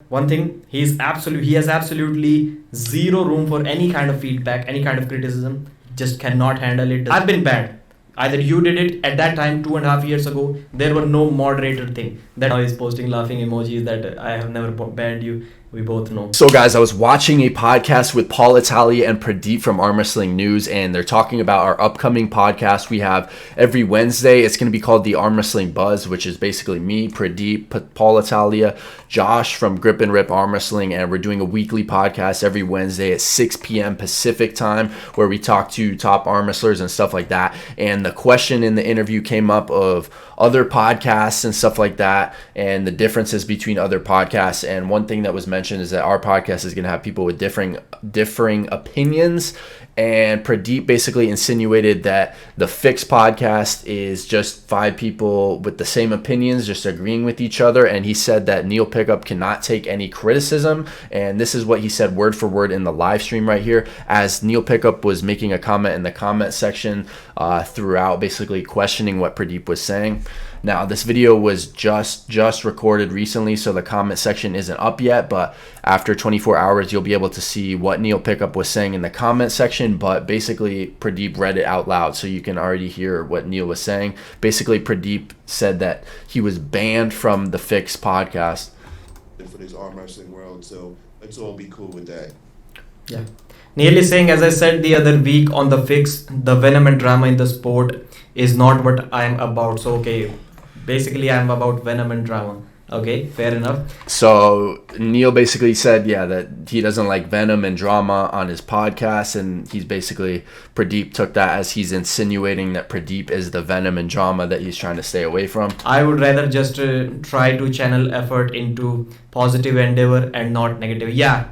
One thing, he has absolutely zero room for any kind of feedback, any kind of criticism. Just cannot handle it. I've been banned. Either you did it at that time 2.5 years ago. There were no moderator thing. That now he's posting laughing emojis that I have never banned you. We both know. So guys, I was watching a podcast with Paul Italia and Pradeep from Arm Wrestling News, and they're talking about our upcoming podcast we have every Wednesday. It's going to be called the Arm Wrestling Buzz, which is basically me, Pradeep, Paul Italia, Josh from Grip and Rip Arm Wrestling, and we're doing a weekly podcast every Wednesday at 6 p.m. Pacific time where we talk to top arm wrestlers and stuff like that. And the question in the interview came up of other podcasts and stuff like that and the differences between other podcasts. And one thing that was mentioned is that our podcast is going to have people with differing opinions. And Pradeep basically insinuated that the Fix podcast is just 5 people with the same opinions, just agreeing with each other. And he said that Neil Pickup cannot take any criticism. And this is what he said word for word in the live stream right here, as Neil Pickup was making a comment in the comment section throughout, basically questioning what Pradeep was saying. Now, this video was just recorded recently, so the comment section isn't up yet, but after 24 hours, you'll be able to see what Neil Pickup was saying in the comment section, but basically, Pradeep read it out loud, so you can already hear what Neil was saying. Basically, Pradeep said that he was banned from the Fix podcast. For this arm wrestling world, so let's all be cool with that. Yeah. Neil is saying, as I said the other week on the Fix, the venom and drama in the sport is not what I'm about. So, okay, basically I'm about venom and drama. Okay, fair enough. So Neil basically said, that he doesn't like venom and drama on his podcast, and he's basically, Pradeep took that as he's insinuating that Pradeep is the venom and drama that he's trying to stay away from. I would rather just try to channel effort into positive endeavor and not negative. Yeah,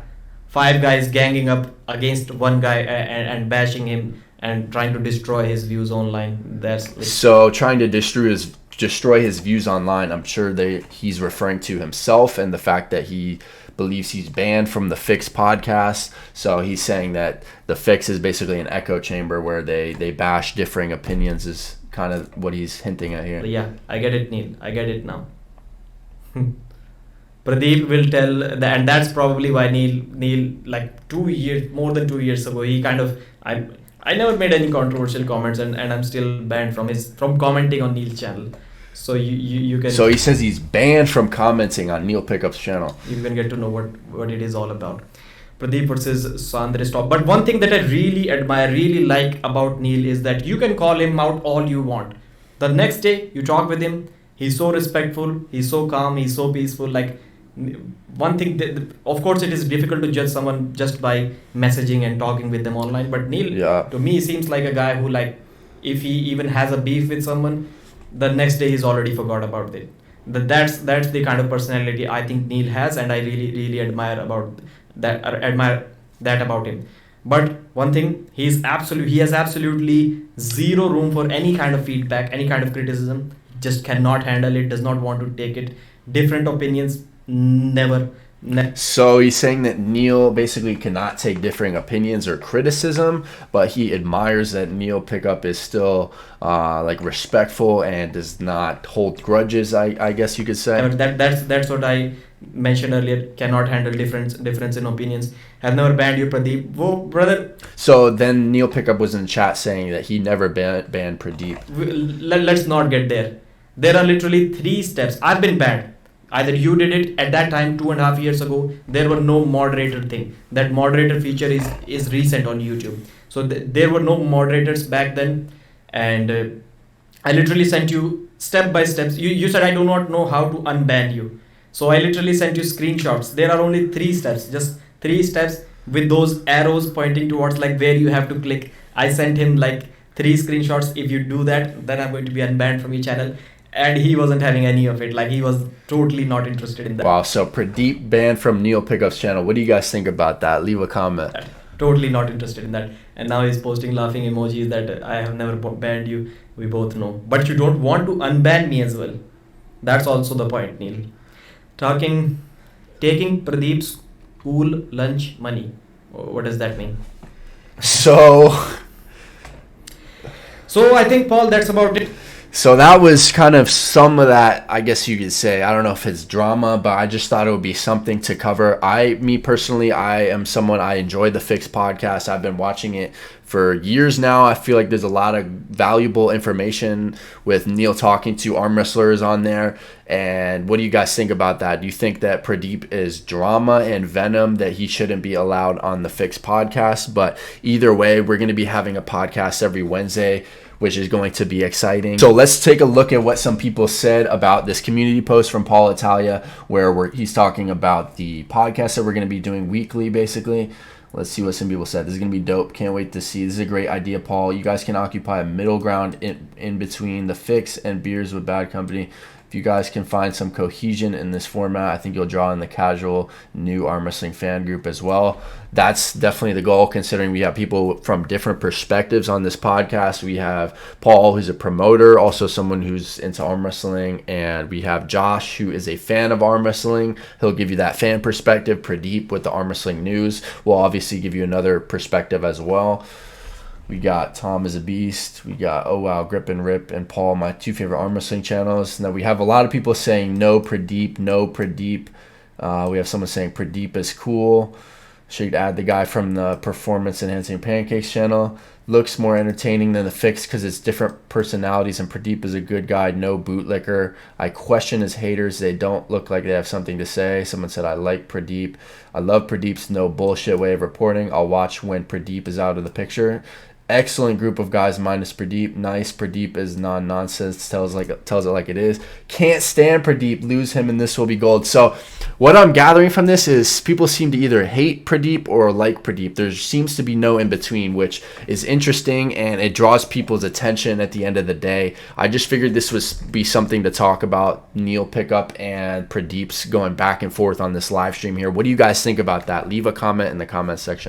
5 guys ganging up against one guy and bashing him and trying to destroy his views online. That's so trying to destroy his views online. I'm sure he's referring to himself and the fact that he believes he's banned from the Fix podcast. So he's saying that the Fix is basically an echo chamber where they bash differing opinions, is kind of what he's hinting at here. Yeah, I get it, Neil. I get it now. Pradeep will tell that, and that's probably why Neil like more than 2 years ago, he kind of, I never made any controversial comments, and I'm still banned from commenting on Neil's channel. So you can. So he says he's banned from commenting on Neil Pickup's channel. You can get to know what it is all about. Pradeep versus Sandre Stop. But one thing that I really admire, really like about Neil is that you can call him out all you want. The next day you talk with him, he's so respectful, he's so calm, he's so peaceful. Like, one thing of course it is difficult to judge someone just by messaging and talking with them online, but Neil to me seems like a guy who, like, if he even has a beef with someone, the next day he's already forgot about it. That's the kind of personality I think Neil has, and I really admire that about him. But one thing, he has absolutely zero room for any kind of feedback, any kind of criticism. Just cannot handle it, does not want to take it. Different opinions, never. So he's saying that Neil basically cannot take differing opinions or criticism, but he admires that Neil Pickup is still like respectful and does not hold grudges, I guess you could say. That's what I mentioned earlier. Cannot handle difference in opinions. Have never banned you, Pradeep. Whoa, brother. So then Neil Pickup was in the chat saying that he never banned Pradeep. Let's not get there. There are literally 3 steps. I've been banned. Either you did it at that time 2.5 years ago. There were no moderator thing. That moderator feature is recent on YouTube. So there were no moderators back then, and I literally sent you step by steps. You said I do not know how to unban you, so I literally sent you screenshots. There are only 3 steps, just 3 steps with those arrows pointing towards like where you have to click. I sent him like 3 screenshots. If you do that, then I'm going to be unbanned from your channel. And he wasn't having any of it. Like, he was totally not interested in that. Wow, so Pradeep banned from Neil Pickup's channel. What do you guys think about that? Leave a comment. Totally not interested in that. And now he's posting laughing emojis that I have never banned you. We both know. But you don't want to unban me as well. That's also the point, Neil. Taking Pradeep's school lunch money. What does that mean? So I think, Paul, that's about it. So that was kind of some of that, I guess you could say. I don't know if it's drama, but I just thought it would be something to cover. Me personally, I am someone, I enjoy the Fix podcast. I've been watching it for years now. I feel like there's a lot of valuable information with Neil talking to arm wrestlers on there. And what do you guys think about that? Do you think that Pradeep is drama and venom, that he shouldn't be allowed on the Fix podcast? But either way, we're going to be having a podcast every Wednesday, which is going to be exciting. So let's take a look at what some people said about this community post from Paul Italia, where he's talking about the podcast that we're going to be doing weekly, basically. Let's see what some people said. This is going to be dope. Can't wait to see. This is a great idea, Paul. You guys can occupy a middle ground in between the Fix and Beers with Bad Company. If you guys can find some cohesion in this format, I think you'll draw in the casual new arm wrestling fan group as well. That's definitely the goal, considering we have people from different perspectives on this podcast. We have Paul, who's a promoter, also someone who's into arm wrestling, and we have Josh, who is a fan of arm wrestling. He'll give you that fan perspective. Pradeep with the arm wrestling news will obviously give you another perspective as well. We got Tom is a Beast. We got Oh Wow, Grip and Rip, and Paul, my two favorite arm wrestling channels. Now we have a lot of people saying no Pradeep, no Pradeep. We have someone saying Pradeep is cool. Should add the guy from the Performance Enhancing Pancakes channel. Looks more entertaining than the Fix because it's different personalities, and Pradeep is a good guy, no bootlicker. I question his haters. They don't look like they have something to say. Someone said, I like Pradeep. I love Pradeep's no bullshit way of reporting. I'll watch when Pradeep is out of the picture. Excellent group of guys minus Pradeep. Nice. Pradeep is non-nonsense. Tells it like it is. Can't stand Pradeep. Lose him and this will be gold. So what I'm gathering from this is people seem to either hate Pradeep or like Pradeep. There seems to be no in between, which is interesting, and it draws people's attention at the end of the day. I just figured this would be something to talk about. Neil Pickup and Pradeep's going back and forth on this live stream here. What do you guys think about that? Leave a comment in the comment section.